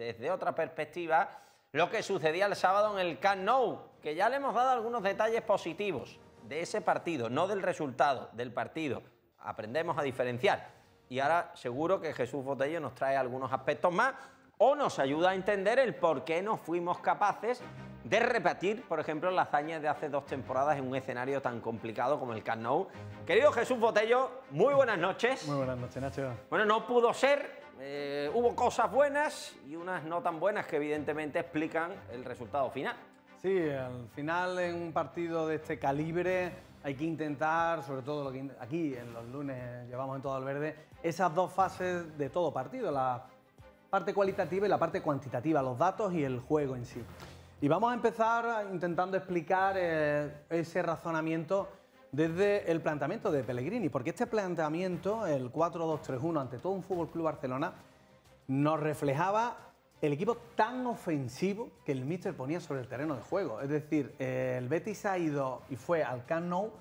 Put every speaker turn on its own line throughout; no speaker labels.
desde otra perspectiva lo que sucedía el sábado en el Camp Nou, que ya le hemos dado algunos detalles positivos de ese partido, no del resultado, del partido. Aprendemos a diferenciar. Y ahora seguro que Jesús Botello nos trae algunos aspectos más o nos ayuda a entender el por qué no fuimos capaces de repetir, por ejemplo, las hazañas de hace 2 temporadas en un escenario tan complicado como el Camp Nou. Querido Jesús Botello, muy buenas noches.
Muy buenas noches, Nacho.
Bueno, no pudo ser, hubo cosas buenas y unas no tan buenas que evidentemente explican el resultado final.
Sí, al final en un partido de este calibre hay que intentar, sobre todo lo que aquí en los lunes llevamos en Todo al Verde, esas 2 fases de todo partido, la parte cualitativa y la parte cuantitativa, los datos y el juego en sí. Y vamos a empezar intentando explicar ese razonamiento desde el planteamiento de Pellegrini, porque este planteamiento, el 4-2-3-1 ante todo un Fútbol Club Barcelona, nos reflejaba el equipo tan ofensivo que el míster ponía sobre el terreno de juego. Es decir, el Betis ha ido y fue al Camp Nou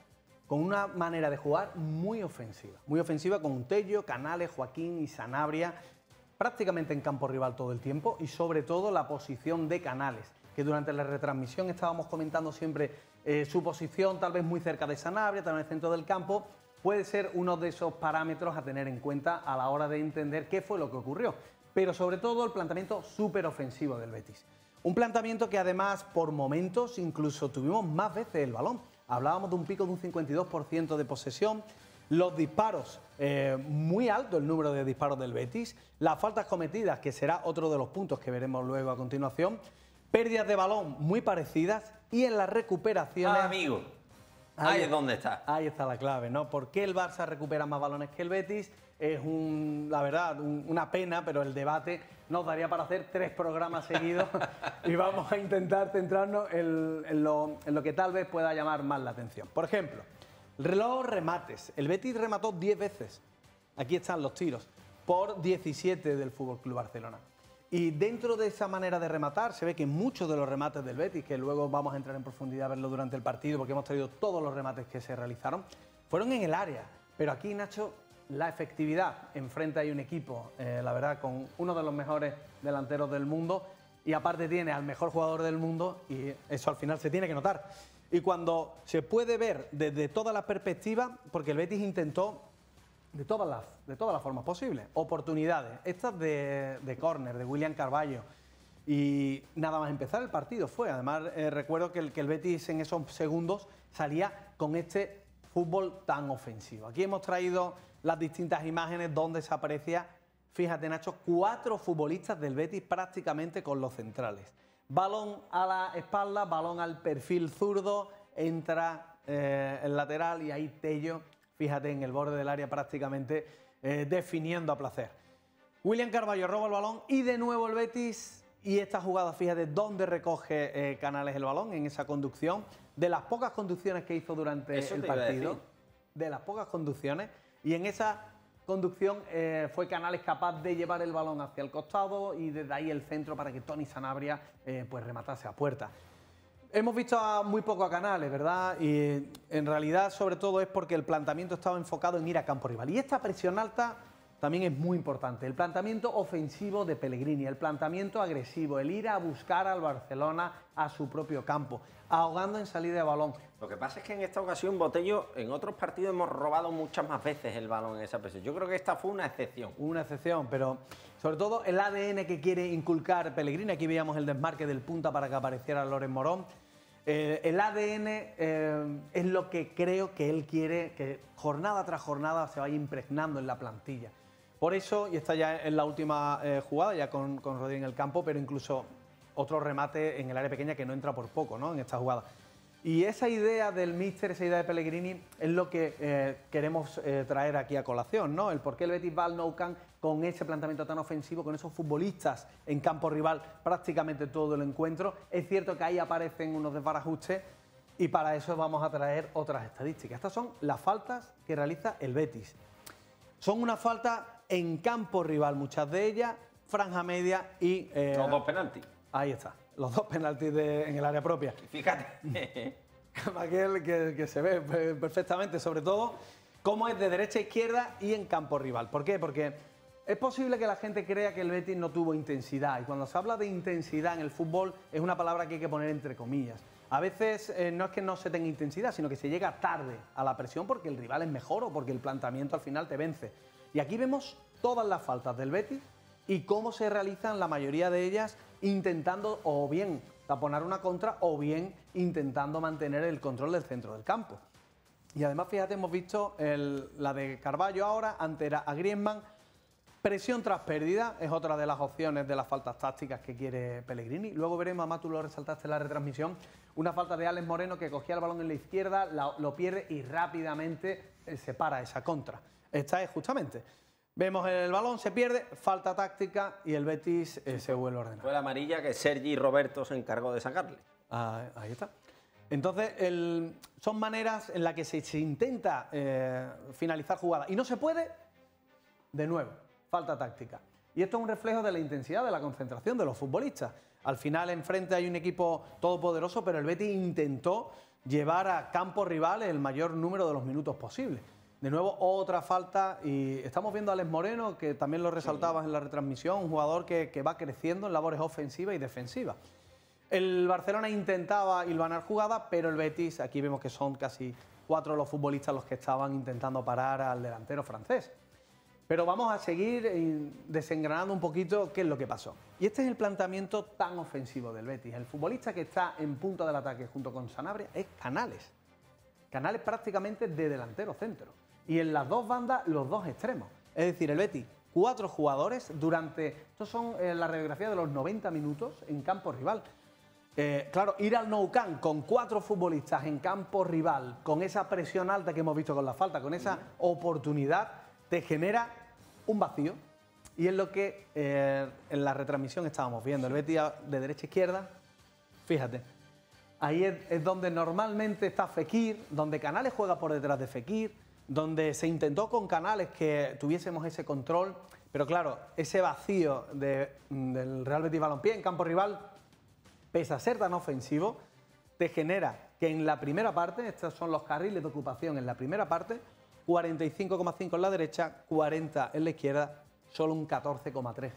con una manera de jugar muy ofensiva con Tello, Canales, Joaquín y Sanabria, prácticamente en campo rival todo el tiempo, y sobre todo la posición de Canales, que durante la retransmisión estábamos comentando siempre su posición tal vez muy cerca de Sanabria, tal vez en el centro del campo, puede ser uno de esos parámetros a tener en cuenta a la hora de entender qué fue lo que ocurrió. Pero sobre todo el planteamiento súper ofensivo del Betis. Un planteamiento que además por momentos incluso tuvimos más veces el balón. Hablábamos de un pico de un 52% de posesión, los disparos, muy alto el número de disparos del Betis, las faltas cometidas, que será otro de los puntos que veremos luego a continuación, pérdidas de balón muy parecidas y en las recuperaciones...
amigo, ahí es donde está.
Ahí está la clave, ¿no? ¿Por qué el Barça recupera más balones que el Betis? Es la verdad, una pena, pero el debate nos daría para hacer 3 programas seguidos y vamos a intentar centrarnos en lo que tal vez pueda llamar más la atención. Por ejemplo, los remates. El Betis remató 10 veces. Aquí están los tiros, por 17 del FC Barcelona. Y dentro de esa manera de rematar se ve que muchos de los remates del Betis, que luego vamos a entrar en profundidad a verlo durante el partido porque hemos traído todos los remates que se realizaron, fueron en el área. Pero aquí, Nacho, la efectividad, enfrente hay un equipo, la verdad, con uno de los mejores delanteros del mundo y aparte tiene al mejor jugador del mundo y eso al final se tiene que notar. Y cuando se puede ver desde todas las perspectivas, porque el Betis intentó de todas las formas posibles, oportunidades, estas de córner, de William Carballo, y nada más empezar el partido fue, además recuerdo que el Betis en esos segundos salía con este fútbol tan ofensivo. Aquí hemos traído las distintas imágenes donde se aparecía, fíjate Nacho, 4 futbolistas del Betis prácticamente con los centrales. Balón a la espalda, balón al perfil zurdo, entra el lateral y ahí Tello, fíjate, en el borde del área prácticamente definiendo a placer. William Carballo roba el balón y de nuevo el Betis, y esta jugada, fíjate, dónde recoge Canales el balón, en esa conducción, de las pocas conducciones que hizo durante el partido, de las pocas conducciones, y en esa conducción fue Canales capaz de llevar el balón hacia el costado y desde ahí el centro para que Toni Sanabria pues rematase a puerta. Hemos visto muy poco a Canales, ¿verdad? Y en realidad sobre todo es porque el planteamiento estaba enfocado en ir a campo rival. Y esta presión alta también es muy importante. El planteamiento ofensivo de Pellegrini, el planteamiento agresivo, el ir a buscar al Barcelona a su propio campo, ahogando en salida de balón.
Lo que pasa es que en esta ocasión, Botello, en otros partidos hemos robado muchas más veces el balón en esa presión. Yo creo que esta fue una excepción.
Una excepción, pero sobre todo el ADN que quiere inculcar Pellegrini. Aquí veíamos el desmarque del punta para que apareciera Loren Morón. El ADN es lo que creo que él quiere que jornada tras jornada se vaya impregnando en la plantilla. Por eso, y esta ya es la última jugada, ya con Rodri en el campo, pero incluso otro remate en el área pequeña que no entra por poco, ¿no?, en esta jugada. Y esa idea del míster, esa idea de Pellegrini, es lo que queremos traer aquí a colación, ¿no? El por qué el Betis va al Nou Camp con ese planteamiento tan ofensivo, con esos futbolistas en campo rival prácticamente todo el encuentro. Es cierto que ahí aparecen unos desbarajustes y para eso vamos a traer otras estadísticas. Estas son las faltas que realiza el Betis. Son una falta en campo rival, muchas de ellas, franja media y...
los 2 penaltis.
Ahí está, los 2 penaltis en el área propia.
Fíjate.
Aquel que se ve perfectamente, sobre todo, cómo es de derecha a izquierda y en campo rival. ¿Por qué? Porque Es posible que la gente crea que el Betis no tuvo intensidad, y cuando se habla de intensidad en el fútbol es una palabra que hay que poner entre comillas. A veces no es que no se tenga intensidad, sino que se llega tarde a la presión porque el rival es mejor o porque el planteamiento al final te vence. Y aquí vemos todas las faltas del Betis y cómo se realizan la mayoría de ellas intentando o bien taponar una contra o bien intentando mantener el control del centro del campo. Y además, fíjate, hemos visto la de Carballo ahora ante a Griezmann. Presión tras pérdida es otra de las opciones de las faltas tácticas que quiere Pellegrini. Luego veremos, además tú lo resaltaste en la retransmisión, una falta de Alex Moreno que cogía el balón en la izquierda, lo pierde y rápidamente se para esa contra. Esta es justamente. Vemos el balón, se pierde, falta táctica y el Betis se vuelve a ordenar.
Fue la amarilla que Sergi Roberto se encargó de sacarle.
Ahí está. Entonces, son maneras en las que se intenta finalizar jugadas y no se puede, de nuevo. Falta táctica. Y esto es un reflejo de la intensidad, de la concentración de los futbolistas. Al final, enfrente hay un equipo todopoderoso, pero el Betis intentó llevar a campo rival el mayor número de los minutos posible. De nuevo, otra falta, y estamos viendo a Alex Moreno, que también lo resaltabas en la retransmisión, un jugador que va creciendo en labores ofensivas y defensivas. El Barcelona intentaba hilvanar jugada, pero el Betis, aquí vemos que son casi 4 los futbolistas los que estaban intentando parar al delantero francés. Pero vamos a seguir desengranando un poquito qué es lo que pasó. Y este es el planteamiento tan ofensivo del Betis. El futbolista que está en punta del ataque junto con Sanabria es Canales. Canales prácticamente de delantero centro. Y en las dos bandas, los dos extremos. Es decir, el Betis, 4 jugadores durante... Estos son la radiografía de los 90 minutos en campo rival. Claro, ir al Nou Camp con 4 futbolistas en campo rival, con esa presión alta que hemos visto con la falta, con esa oportunidad, te genera un vacío. Y es lo que en la retransmisión estábamos viendo. El Betis de derecha a izquierda, fíjate. Ahí es donde normalmente está Fekir, donde Canales juega por detrás de Fekir, donde se intentó con Canales que tuviésemos ese control. Pero claro, ese vacío del Real Betis Balompié en campo rival, pese a ser tan ofensivo, te genera que en la primera parte, estos son los carriles de ocupación en la primera parte, 45,5 en la derecha, 40 en la izquierda, solo un 14,3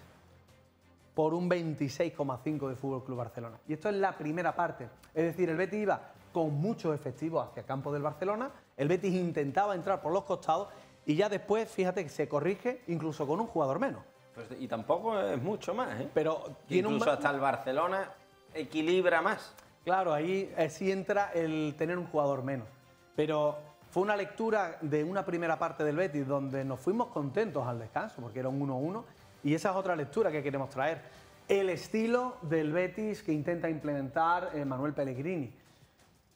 por un 26,5 de Fútbol Club Barcelona. Y esto es la primera parte. Es decir, el Betis iba con muchos efectivos hacia campo del Barcelona, el Betis intentaba entrar por los costados y ya después, fíjate que se corrige incluso con un jugador menos.
Pues, y tampoco es mucho más, ¿eh?
Pero tiene
incluso hasta el Barcelona equilibra más.
Claro, ahí sí entra el tener un jugador menos. Pero fue una lectura de una primera parte del Betis donde nos fuimos contentos al descanso, porque era un 1-1, y esa es otra lectura que queremos traer. El estilo del Betis que intenta implementar Manuel Pellegrini.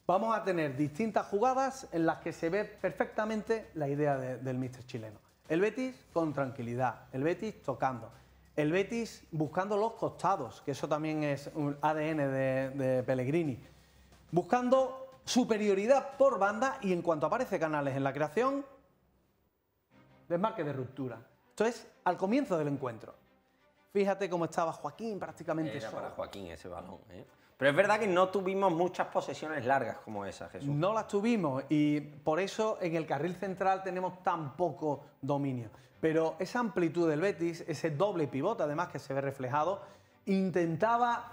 Vamos a tener distintas jugadas en las que se ve perfectamente la idea del míster chileno. El Betis con tranquilidad, el Betis tocando, el Betis buscando los costados, que eso también es un ADN de Pellegrini, buscando superioridad por banda y en cuanto aparece Canales en la creación, desmarque de ruptura. Esto es al comienzo del encuentro. Fíjate cómo estaba Joaquín prácticamente
Era
solo.
para Joaquín ese balón, ¿eh? Pero es verdad que no tuvimos muchas posesiones largas como esa, Jesús.
No las tuvimos y por eso en el carril central tenemos tan poco dominio. Pero esa amplitud del Betis, ese doble pivote además que se ve reflejado, intentaba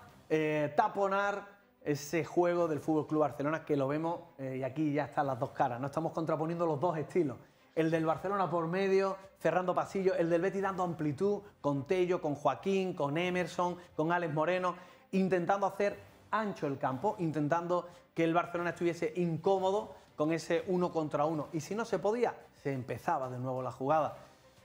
taponar ese juego del Fútbol Club Barcelona que lo vemos y aquí ya están las dos caras. No estamos contraponiendo los dos estilos. El del Barcelona por medio, cerrando pasillos, el del Betis dando amplitud con Tello, con Joaquín, con Emerson, con Alex Moreno, intentando hacer ancho el campo, intentando que el Barcelona estuviese incómodo con ese 1 contra 1. Y si no se podía, se empezaba de nuevo la jugada.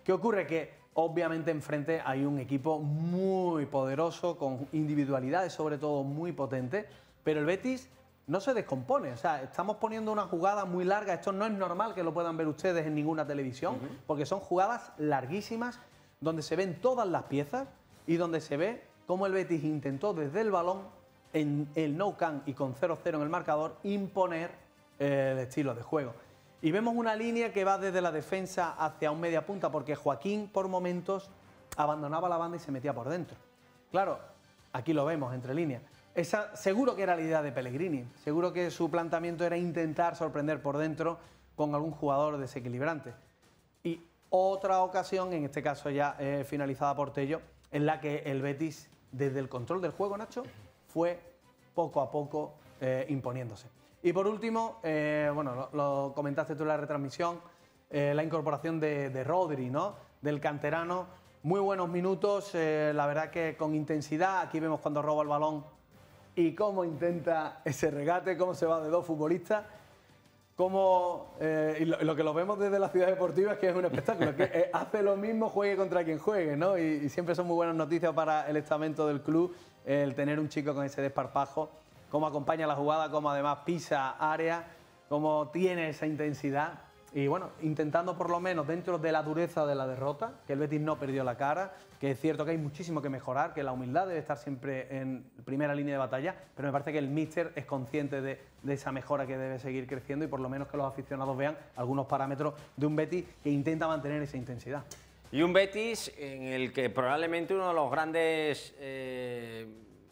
¿Qué ocurre? Que obviamente enfrente hay un equipo muy poderoso, con individualidades sobre todo muy potentes, pero el Betis no se descompone. O sea, estamos poniendo una jugada muy larga. Esto no es normal que lo puedan ver ustedes en ninguna televisión, porque son jugadas larguísimas, donde se ven todas las piezas y donde se ve cómo el Betis intentó desde el balón, en el Nou Camp y con 0-0 en el marcador, imponer el estilo de juego. Y vemos una línea que va desde la defensa hacia un media punta, porque Joaquín por momentos abandonaba la banda y se metía por dentro. Claro, aquí lo vemos entre líneas. Esa seguro que era la idea de Pellegrini, seguro que su planteamiento era intentar sorprender por dentro con algún jugador desequilibrante. Y otra ocasión, en este caso ya finalizada por Tello, en la que el Betis, desde el control del juego, Nacho, fue poco a poco imponiéndose. Y por último, bueno, lo comentaste tú en la retransmisión, la incorporación de Rodri, ¿no? Del canterano, muy buenos minutos, la verdad que con intensidad. Aquí vemos cuando roba el balón y cómo intenta ese regate, cómo se va de dos futbolistas. Y lo que lo vemos desde la ciudad deportiva es que es un espectáculo, que hace lo mismo juegue contra quien juegue, ¿no? Y siempre son muy buenas noticias para el estamento del club el tener un chico con ese desparpajo, cómo acompaña la jugada, cómo además pisa área, cómo tiene esa intensidad. Y bueno, intentando por lo menos dentro de la dureza de la derrota, que el Betis no perdió la cara, que es cierto que hay muchísimo que mejorar, que la humildad debe estar siempre en primera línea de batalla, pero me parece que el míster es consciente de esa mejora que debe seguir creciendo y por lo menos que los aficionados vean algunos parámetros de un Betis que intenta mantener esa intensidad.
Y un Betis en el que probablemente uno de los grandes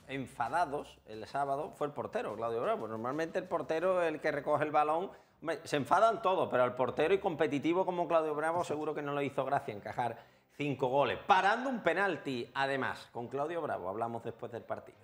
enfadados el sábado fue el portero, Claudio Bravo. Normalmente el portero es el que recoge el balón. Hombre, se enfadan todos, pero al portero y competitivo como Claudio Bravo seguro que no le hizo gracia encajar 5 goles. Parando un penalti, además, con Claudio Bravo. Hablamos después del partido.